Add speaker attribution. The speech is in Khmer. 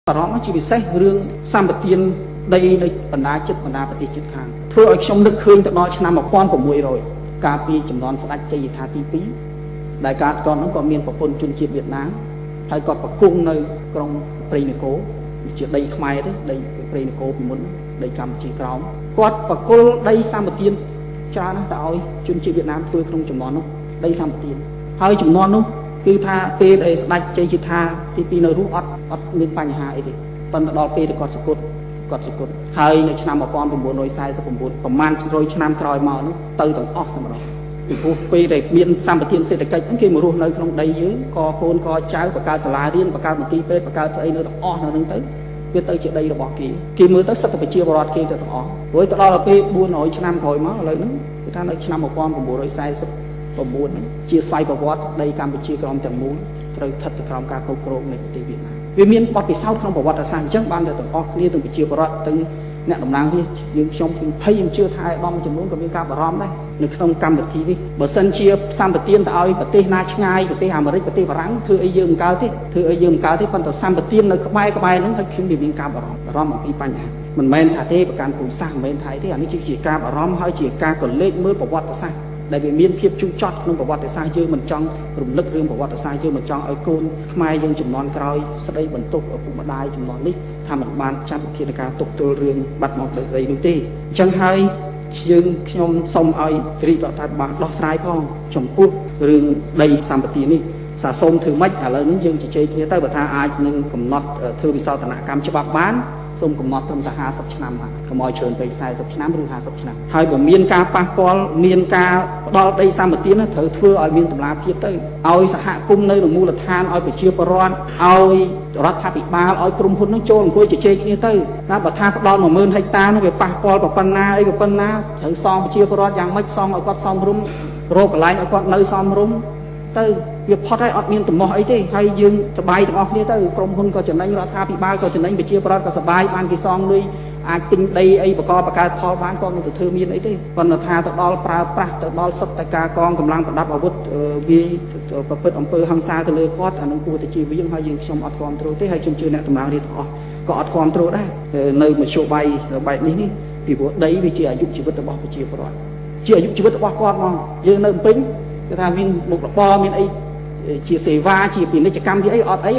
Speaker 1: បារម្ភជាពិសេសរឿងសម្បទានដីនៃបណ្ដាចិត្តបណ្ដាប្រទេសជិតខាងធ្វើឲ្យខ្ញុំនឹកឃើញទៅដល់ឆ្នាំ1600កាលពីចំនួនស្ដេចជ័យយាថាទី2ដែលកើតគាត់នោះក៏មានប្រពន្ធជនជាតិវៀតណាមហើយគាត់ប្រគង់នៅក្រុងព្រៃនគរជាដីខ្មែរទេដីព្រៃនគរពីមុនដីកម្ពុជាក្រោមគាត់ប្រគល់ដីសម្បទានច្រើនណាស់ទៅឲ្យជនជាតិវៀតណាមធ្វើក្នុងចំនួននោះដីសម្បទានហើយចំនួននោះគឺថាពេលដែលស្ដេចជ័យយាថាទី2នៅរស់អត់មានបញ្ហាអីទេប៉ុន្តែដល់ពេលដែលគាត់សគត់ហើយនៅឆ្នាំ1949ប្រមាណ100ឆ្នាំក្រោយមកនោះទៅទាំងអស់តែម្ដងពីព្រោះពេលដែលមានសម្បទានសេដ្ឋកិច្ចហ្នឹងគេមករស់នៅក្នុងដីយើងក៏កូនកចៅបង្កើតសាលារៀនបង្កើតមន្ទីរពេទ្យបង្កើតស្អីនៅទាំងអស់នៅហ្នឹងទៅវាទៅជាដីរបស់គេមើលទៅសិទ្ធិប្រជាពលរដ្ឋគេទៅទាំងអស់ព្រោះទៅដល់ពេល400ឆ្នាំក្រោយមកឥឡូវហ្នឹងគឺថានៅឆ្នាំ1949ជាស្វ័យប្រវត្តិដីកម្ពុជាក្រោមទាំងមូលត្រូវស្ថិតនៅក្រោមការគ្រប់គ្រងនៃប្រទេសវៀតណាមវាមានបទពិសោធន៍ក្នុងប្រវត្តិសាស្ត្រអញ្ចឹងបានតែទាំងអស់គ្នាទាំងប្រជាពលរដ្ឋទាំងអ្នកតំណាងរាស្ត្រយើងខ្ញុំភ័យខ្ញុំជឿថាអាដាមចំនួនក៏មានការបារម្ភដែរនៅក្នុងកម្មវិធីនេះបើសិនជាសម្បទានទៅឲ្យប្រទេសណាឆ្ងាយប្រទេសអាមេរិកប្រទេសបារាំងធ្វើអីយើងមិនកើតទេប៉ុន្តែសម្បទាននៅក្បែរហ្នឹងហើយខ្ញុំមានការបារម្ភអំពីបញ្ហាមិនមែនថាទេប្រកាន់ពូជសាសន៍មិនមែនថាទេអានេះជាការបារម្ភហើយជាការកលេចមើលប្រវត្តិសាស្ត្រដែលវាមានភាពជូរចត់ក្នុងប្រវត្តិសាស្ត្រយើងមិនចង់រំលឹករឿងប្រវត្តិសាស្ត្រយើងមិនចង់ឲ្យកូនខ្មែរយើងចំនួនក្រោយស្ដីបន្ទោសឪពុកម្ដាយចំនួននេះថាមិនបានចាត់វិធានការទប់ទល់រឿងបាត់បង់ដីនោះទេអញ្ចឹងហើយខ្ញុំសូមឲ្យរាជរដ្ឋាភិបាលដោះស្រាយផងចំពោះរឿងដីសម្បត្តិនេះសាសូមធ្វើម៉េចឥឡូវនេះយើងជជែកគ្នាទៅបើថាអាចនឹងកំណត់ធ្វើវិសោធនកម្មច្បាប់បានសូមកំណត់ត្រឹមតែ50ឆ្នាំហើយកុំឲ្យច្រើនពេក40ឆ្នាំឬ50ឆ្នាំហើយបើមានការប៉ះពាល់មានការផ្ដាល់ដីសម្បត្តិណាត្រូវធ្វើឲ្យមានតម្លាភាពទៅឲ្យសហគមន៍នៅក្នុងមូលដ្ឋានឲ្យប្រជាពលរដ្ឋឲ្យរដ្ឋាភិបាលឲ្យក្រុមហ៊ុននឹងចូលអង្គុយជជែកគ្នាទៅណាបើថាផ្ដាល់10000ហិកតានោះវាប៉ះពាល់ប៉ុណ្ណាត្រូវសងប្រជាពលរដ្ឋយ៉ាងម៉េចសងឲ្យគាត់សមរម្យរកកន្លែងឲ្យគាត់នៅសមរម្យទៅវាផុតហើយអត់មានទំនាស់អីទេហើយយើងសប្បាយទាំងអស់គ្នាទៅក្រុមហ៊ុនក៏ចំណេញរដ្ឋាភិបាលក៏ចំណេញប្រជាពលរដ្ឋក៏សប្បាយបានគេសងលុយអាចទិញដីអីបង្កើតផលបានក៏មិនទៅធ្វើមានអីទេប៉ុន្តែថាទៅដល់ប្រើប្រាស់ទៅដល់សិទ្ធិតែការកងកម្លាំងប្រដាប់អាវុធវាប្រព្រឹត្តអំពើហិង្សាទៅលើគាត់អានឹងគួរតែជៀសវាងហើយយើងខ្ញុំអត់គ្រប់គ្រងទេហើយខ្ញុំជឿអ្នកតម្លើងរាជទាំងអស់ក៏អត់គ្រប់គ្រងដែរនៅមធ្យោបាយបែបនេះពីព្រោះដីវាជាអាយុជីវិតរបស់ប្រជាពលរដ្ឋជាអាយុជីវិតរបស់គាត់មកយើងនៅភ្នំពេញគេថាមានមុខរបរមានអីជាសេវាជាពាណិជ្ជកម្មជាអីអត់អី